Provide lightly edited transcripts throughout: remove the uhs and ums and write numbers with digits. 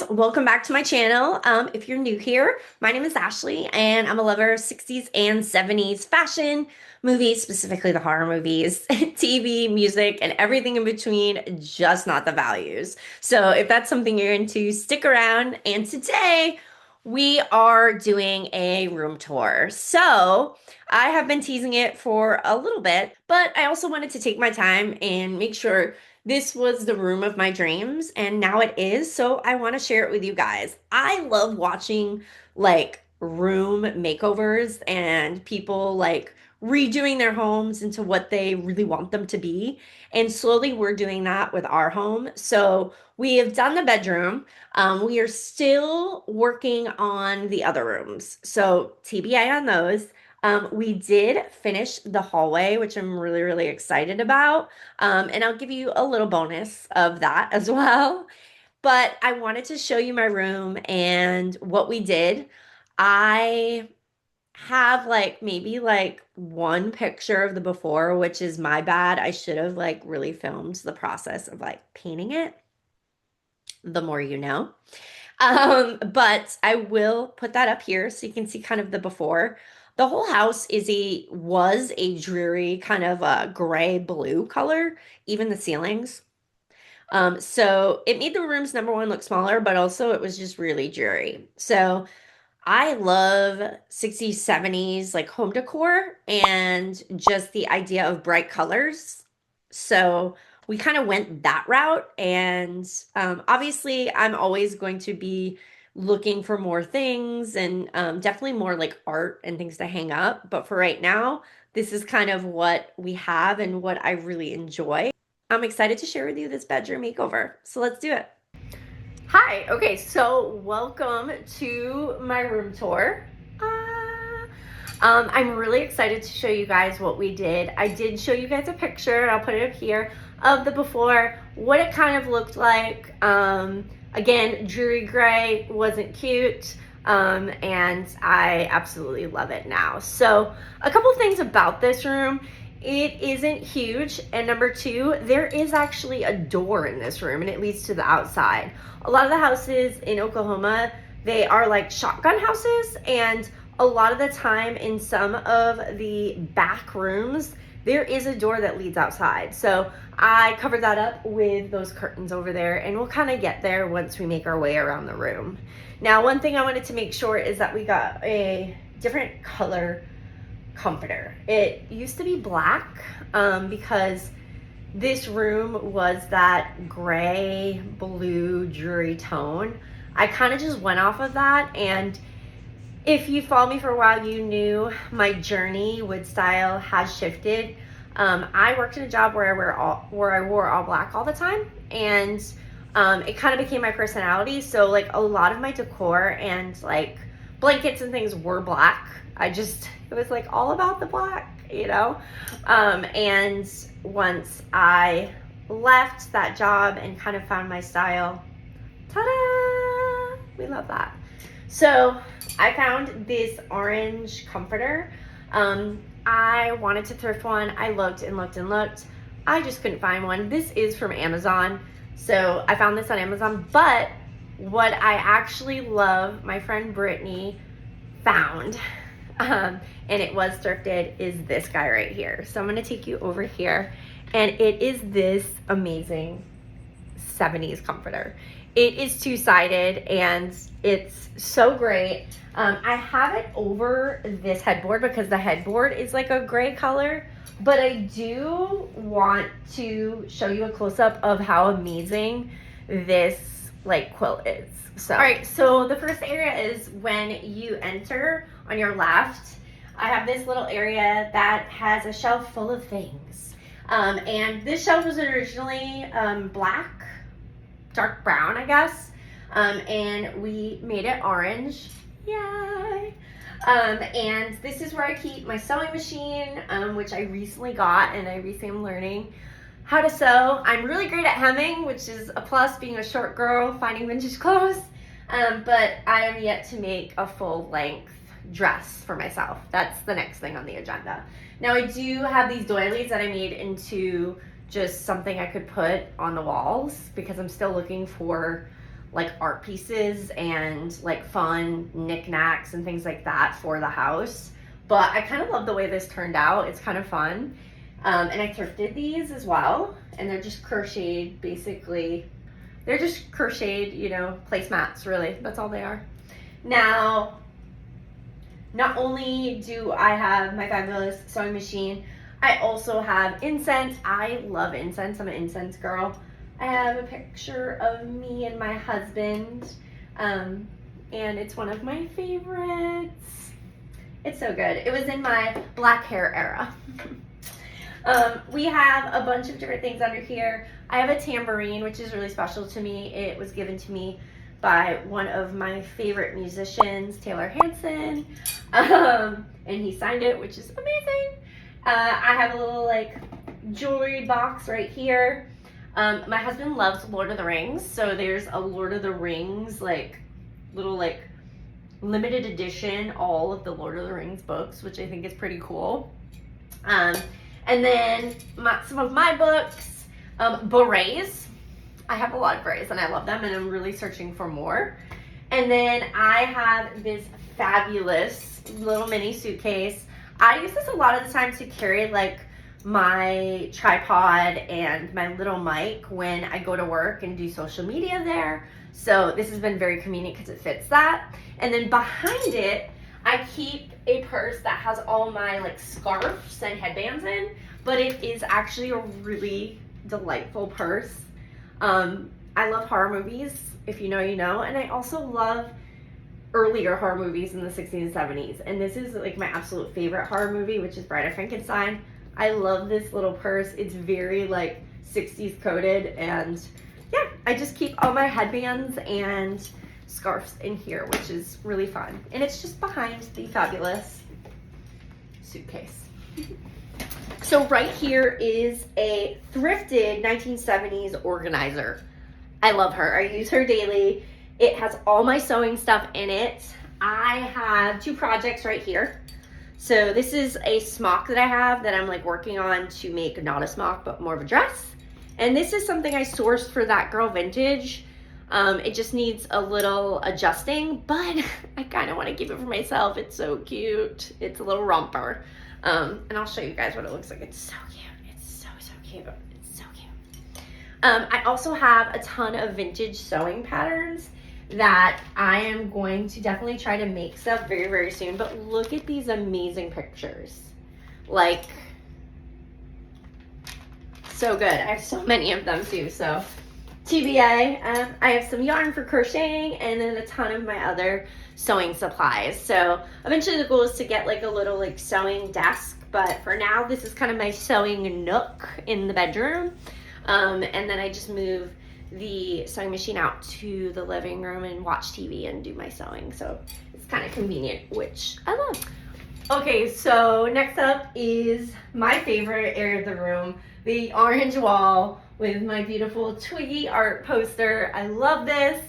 welcome back to my channel. If you're new here, my name is Ashley and I'm a lover of 60s and 70s fashion, movies, specifically the horror movies, TV, music, and everything in between, just not the values. So if that's something you're into, stick around. And today we are doing a room tour. So I have been teasing it for a little bit, but I also wanted to take my time and make sure this was the room of my dreams, and now it is. So I want to share it with you guys. I love watching like room makeovers and people like redoing their homes into what they really want them to be. And slowly we're doing that with our home. So we have done the bedroom. We are still working on the other rooms. So TBA on those. We did finish the hallway, which I'm really, really excited about. And I'll give you a little bonus of that as well. But I wanted to show you my room and what we did. I have like maybe like one picture of the before, which is my bad. I should have like really filmed the process of like painting it. The more you know. But I will put that up here so you can see kind of the before. The whole house was a dreary kind of a gray blue color, even the ceilings. So it made the rooms number one look smaller, but also it was just really dreary. So I love 60s, 70s like home decor and just the idea of bright colors. So we kind of went that route. And obviously, I'm always going to be looking for more things and definitely more like art and things to hang up. But for right now, this is kind of what we have and what I really enjoy. I'm excited to share with you this bedroom makeover. So let's do it. Hi, okay, so welcome to my room tour. I'm really excited to show you guys what we did. I did show you guys a picture, I'll put it up here, of the before, what it kind of looked like. Again, dreary gray, wasn't cute, and I absolutely love it now. So a couple things about this room. It isn't huge, and number two, there is actually a door in this room and it leads to the outside. A lot of the houses in Oklahoma, they are like shotgun houses, and a lot of the time in some of the back rooms, there is a door that leads outside. So I covered that up with those curtains over there, and we'll kind of get there once we make our way around the room. Now, one thing I wanted to make sure is that we got a different color comforter. It used to be black because this room was that gray, blue, dreary tone. I kind of just went off of that, and if you follow me for a while, you knew my journey with style has shifted. I worked in a job where I wore all black all the time, and it kind of became my personality. So like a lot of my decor and like blankets and things were black. It was like all about the black, you know? And once I left that job and kind of found my style, ta-da! We love that. So I found this orange comforter. I wanted to thrift one. I looked and looked and looked. I just couldn't find one. This is from Amazon. So I found this on Amazon, but what I actually love, my friend Brittany found, and it was thrifted, is this guy right here. So I'm gonna take you over here, and it is this amazing 70s comforter. It is two-sided and it's so great. I have it over this headboard because the headboard is like a gray color, but I do want to show you a close-up of how amazing this like quilt is. So, all right, so the first area is when you enter on your left. I have this little area that has a shelf full of things. And this shelf was originally black, dark brown, I guess. And we made it orange. Yay! And this is where I keep my sewing machine, which I recently got, and I recently am learning how to sew. I'm really great at hemming, which is a plus being a short girl, finding vintage clothes. But I am yet to make a full length dress for myself. That's the next thing on the agenda. Now I do have these doilies that I made into just something I could put on the walls because I'm still looking for like art pieces and like fun knickknacks and things like that for the house. But I kind of love the way this turned out. It's kind of fun. And I thrifted these as well, and they're just crocheted, basically. They're just crocheted, you know, placemats, really. That's all they are. Now, not only do I have my fabulous sewing machine, I also have incense. I love incense. I'm an incense girl. I have a picture of me and my husband, and it's one of my favorites. It's so good. It was in my black hair era. We have a bunch of different things under here. I have a tambourine, which is really special to me. It was given to me by one of my favorite musicians, Taylor Hanson, and he signed it, which is amazing. I have a little like jewelry box right here. My husband loves Lord of the Rings, so there's a Lord of the Rings like little like limited edition, all of the Lord of the Rings books, which I think is pretty cool. And then some of my books, berets. I have a lot of berets and I love them, and I'm really searching for more. And then I have this fabulous little mini suitcase. I use this a lot of the time to carry like my tripod and my little mic when I go to work and do social media there. So this has been very convenient because it fits that. And then behind it, I keep a purse that has all my like scarves and headbands in, but it is actually a really delightful purse. I love horror movies, if you know, you know, and I also love earlier horror movies in the 60s and 70s. And this is like my absolute favorite horror movie, which is Bride of Frankenstein. I love this little purse. It's very like 60s coded, and yeah, I just keep all my headbands and scarves in here, which is really fun. And it's just behind the fabulous suitcase. So right here is a thrifted 1970s organizer. I love her. I use her daily. It has all my sewing stuff in it. I have 2 projects right here. So this is a smock that I have that I'm like working on to make not a smock, but more of a dress. And this is something I sourced for That Girl Vintage. It just needs a little adjusting, but I kind of want to keep it for myself. It's so cute. It's a little romper. And I'll show you guys what it looks like. It's so cute. It's so, so cute. It's so cute. I also have a ton of vintage sewing patterns that I am going to definitely try to make stuff very, very soon. But look at these amazing pictures. Like, so good. I have so many of them too, so TBA. I have some yarn for crocheting and then a ton of my other sewing supplies. So eventually the goal is to get like a little like sewing desk, but for now this is kind of my sewing nook in the bedroom. And then I just move the sewing machine out to the living room and watch TV and do my sewing. So it's kind of convenient, which I love. Okay, so next up is my favorite area of the room, the orange wall with my beautiful Twiggy art poster. I love this.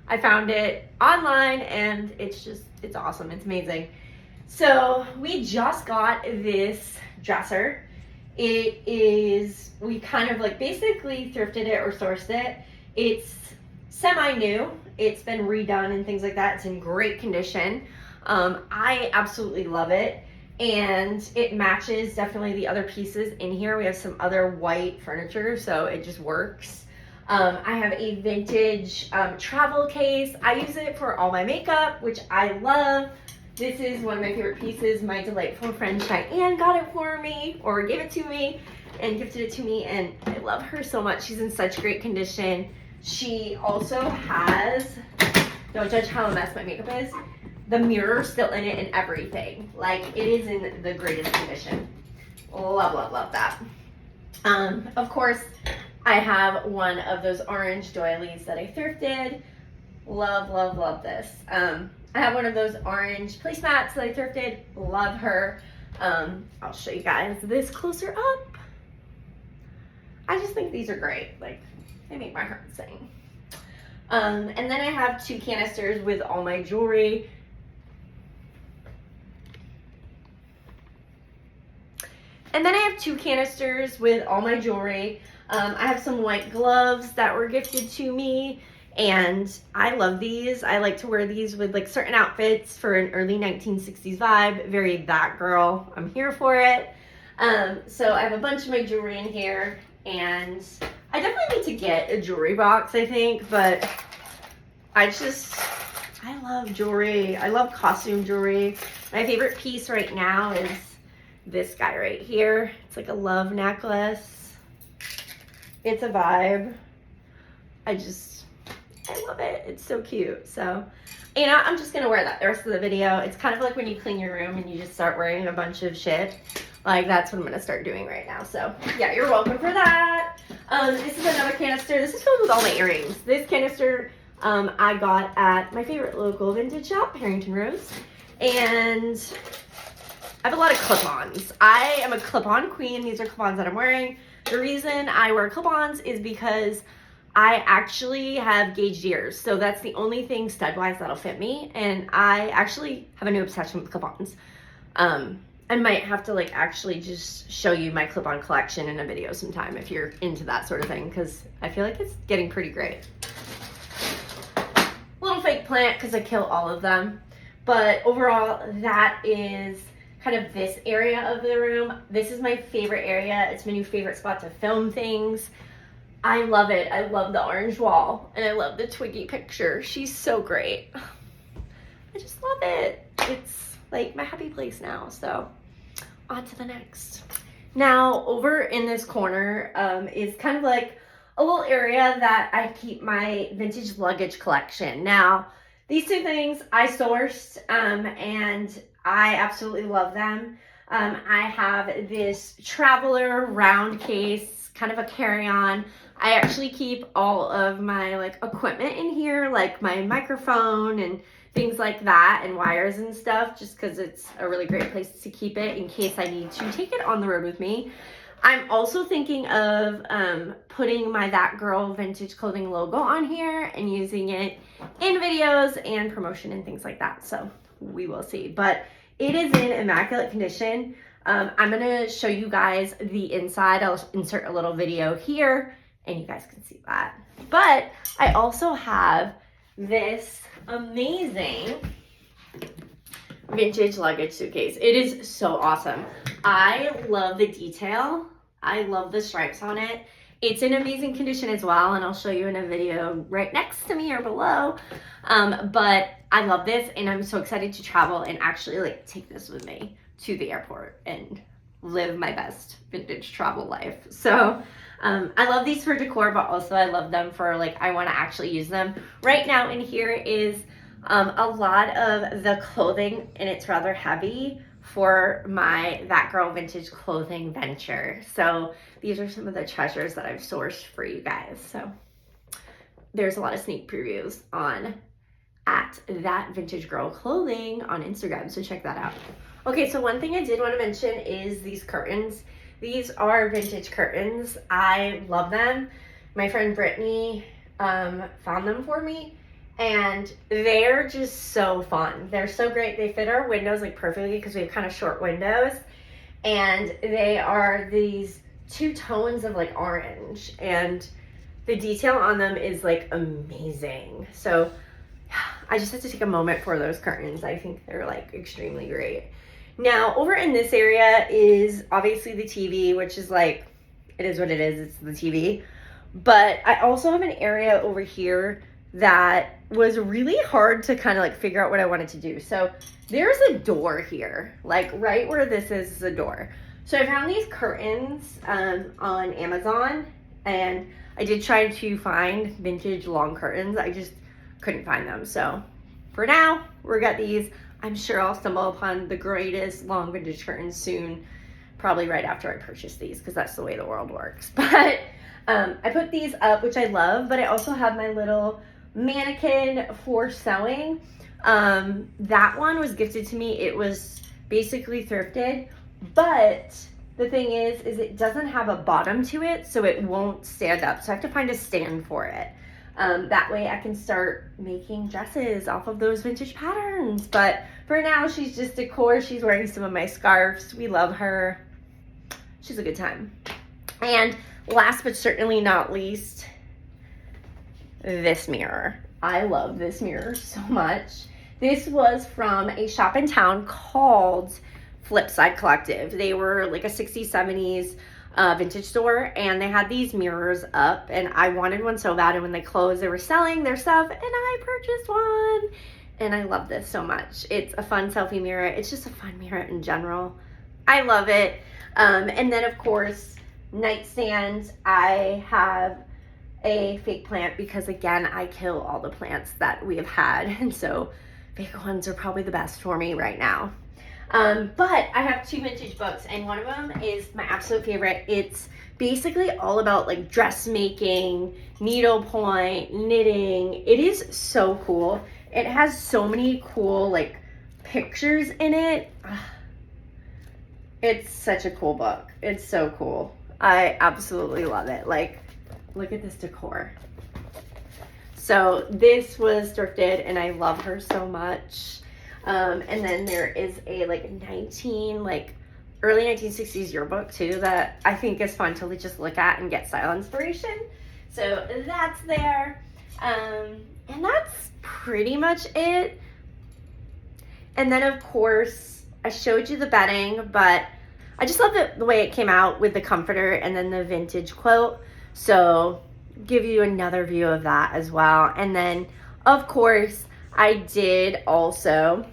I found it online and it's awesome. It's amazing. So we just got this dresser. We kind of like basically thrifted it or sourced it. It's semi-new. It's been redone and things like that. It's in great condition. I absolutely love it. And it matches definitely the other pieces in here. We have some other white furniture, so it just works. I have a vintage travel case. I use it for all my makeup, which I love. This is one of my favorite pieces. My delightful friend Cheyenne got it for me, or gave it to me and gifted it to me, and I love her so much. She's in such great condition. She also has, don't judge how a mess my makeup is, the mirror still in it and everything. Like, it is in the greatest condition. Love, love, love that. Of course, I have one of those orange doilies that I thrifted. Love, love, love this. I have one of those orange placemats that I thrifted. Love her. I'll show you guys this closer up. I just think these are great. Like, they make my heart sing. And then I have 2 canisters with all my jewelry. And then I have 2 canisters with all my jewelry. I have some white gloves that were gifted to me. And I love these. I like to wear these with like certain outfits for an early 1960s vibe. Very that girl. I'm here for it. So I have a bunch of my jewelry in here, and I definitely need to get a jewelry box, I think, but I love jewelry. I love costume jewelry. My favorite piece right now is this guy right here. It's like a love necklace. It's a vibe. I love it. It's so cute. So, you know, I'm just going to wear that the rest of the video. It's kind of like when you clean your room and you just start wearing a bunch of shit. Like, that's what I'm going to start doing right now. So, yeah, you're welcome for that. This is another canister. This is filled with all my earrings. This canister I got at my favorite local vintage shop, Harrington Rose. And I have a lot of clip-ons. I am a clip-on queen. These are clip-ons that I'm wearing. The reason I wear clip-ons is because I actually have gauged ears. So that's the only thing stud-wise that'll fit me. And I actually have a new obsession with clip-ons. I might have to like actually just show you my clip-on collection in a video sometime if you're into that sort of thing, because I feel like it's getting pretty great. Little fake plant because I kill all of them. But overall, that is kind of this area of the room. This is my favorite area. It's my new favorite spot to film things. I love it. I love the orange wall, and I love the Twiggy picture. She's so great. I just love it. It's like my happy place now. So on to the next. Now over in this corner is kind of like a little area that I keep my vintage luggage collection. Now these two things I sourced and I absolutely love them. I have this traveler round case, kind of a carry-on. I actually keep all of my like equipment in here, like my microphone and things like that, and wires and stuff, just because it's a really great place to keep it in case I need to take it on the road with me. I'm also thinking of putting my That Girl vintage clothing logo on here and using it in videos and promotion and things like that. So we will see, but it is in immaculate condition. I'm gonna show you guys the inside. I'll insert a little video here and you guys can see that. But I also have this amazing vintage luggage suitcase. It is so awesome. I love the detail. I love the stripes on it. It's in amazing condition as well, and I'll show you in a video right next to me or below. But I love this, and I'm so excited to travel and actually like take this with me to the airport and live my best vintage travel life. So I love these for decor, but also I love them for like, I want to actually use them. Right now in here is a lot of the clothing, and it's rather heavy for my That Girl vintage clothing venture. So these are some of the treasures that I've sourced for you guys. So there's a lot of sneak previews on at That Vintage Girl Clothing on Instagram, so check that out. Okay, so one thing I did want to mention is these curtains. These are vintage curtains. I love them. My friend Brittany found them for me, and they're just so fun. They're so great. They fit our windows like perfectly because we have kind of short windows, and they are these two tones of like orange, and the detail on them is like amazing. So I just have to take a moment for those curtains. I think they're like extremely great. Now over in this area is obviously the TV, which is like, it is what it is, it's the TV. But I also have an area over here that was really hard to kind of like figure out what I wanted to do. So there's a door here, like right where this is a door. So I found these curtains on Amazon, and I did try to find vintage long curtains. I just couldn't find them. So for now, we got these. I'm sure I'll stumble upon the greatest long vintage curtains soon, probably right after I purchase these, because that's the way the world works. But I put these up, which I love, but I also have my little mannequin for sewing. That one was gifted to me. It was basically thrifted, but the thing is it doesn't have a bottom to it, so it won't stand up. So I have to find a stand for it. That way I can start making dresses off of those vintage patterns. But for now, she's just decor. She's wearing some of my scarves. We love her. She's a good time. And last but certainly not least, this mirror. I love this mirror so much. This was from a shop in town called Flipside Collective. They were like a 60s, 70s vintage store, and they had these mirrors up, and I wanted one so bad, and when they closed, they were selling their stuff, and I purchased one, and I love this so much. It's a fun selfie mirror. It's just a fun mirror in general. I love it. And then, of course, nightstand. I have a fake plant because, again, I kill all the plants that we have had, and so fake ones are probably the best for me right now. But I have 2 vintage books, and one of them is my absolute favorite. It's basically all about like dressmaking, needlepoint, knitting. It is so cool. It has so many cool like pictures in it. It's such a cool book. It's so cool. I absolutely love it. Like, look at this decor. So this was thrifted, and I love her so much. And then there is a like early 1960s yearbook too that I think is fun to just look at and get style inspiration. So that's there. And that's pretty much it. And then of course I showed you the bedding, but I just love the way it came out with the comforter and then the vintage quilt. So give you another view of that as well. And then of course I did also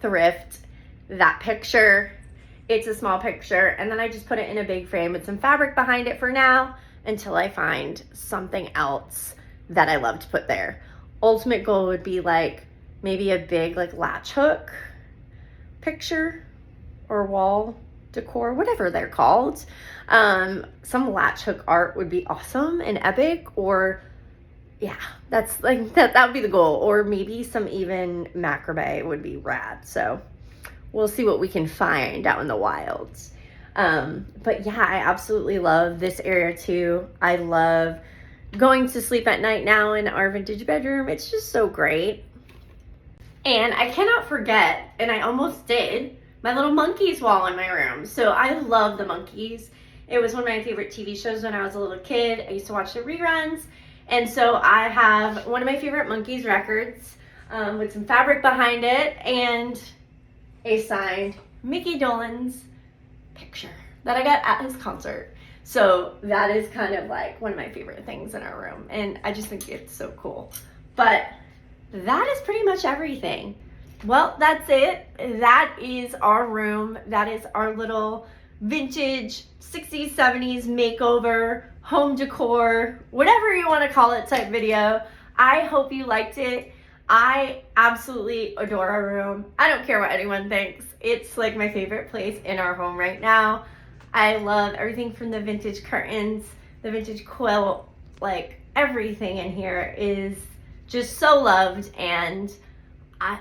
thrift that picture. It's a small picture, and then I just put it in a big frame with some fabric behind it for now until I find something else that I love to put there. Ultimate goal would be like maybe a big like latch hook picture or wall decor, whatever they're called. Some latch hook art would be awesome and epic, or yeah, that's like that would be the goal, or maybe some even macrame would be rad. So we'll see what we can find out in the wilds. But yeah, I absolutely love this area too. I love going to sleep at night now in our vintage bedroom. It's just so great. And I cannot forget, and I almost did, my little monkeys wall in my room. So I love the monkeys. It was one of my favorite TV shows when I was a little kid. I used to watch the reruns. And so I have one of my favorite monkeys records with some fabric behind it and a signed Mickey Dolenz picture that I got at his concert. So that is kind of like one of my favorite things in our room, and I just think it's so cool. But that is pretty much everything. Well, that's it. That is our room. That is our little vintage 60s, 70s makeover, home decor, whatever you want to call it type video. I hope you liked it. I absolutely adore our room. I don't care what anyone thinks. It's like my favorite place in our home right now. I love everything from the vintage curtains, the vintage quilt, like everything in here is just so loved, and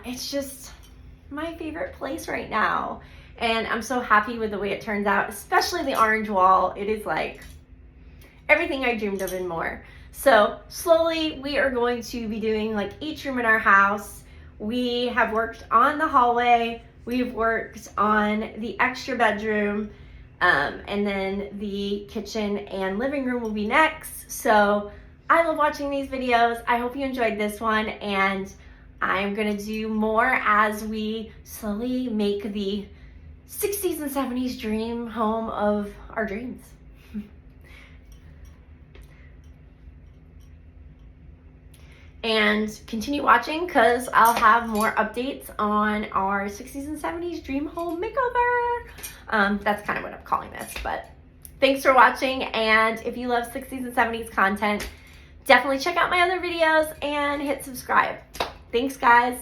it's just my favorite place right now. And I'm so happy with the way it turns out, especially the orange wall. It is like everything I dreamed of and more. So slowly we are going to be doing like each room in our house. We have worked on the hallway, we've worked on the extra bedroom, and then the kitchen and living room will be next. So I love watching these videos. I hope you enjoyed this one, and I'm gonna do more as we slowly make the 60s and 70s dream home of our dreams. And continue watching because I'll have more updates on our 60s and 70s dream home makeover. That's kind of what I'm calling this, but thanks for watching. And if you love 60s and 70s content, definitely check out my other videos and hit subscribe. Thanks, guys.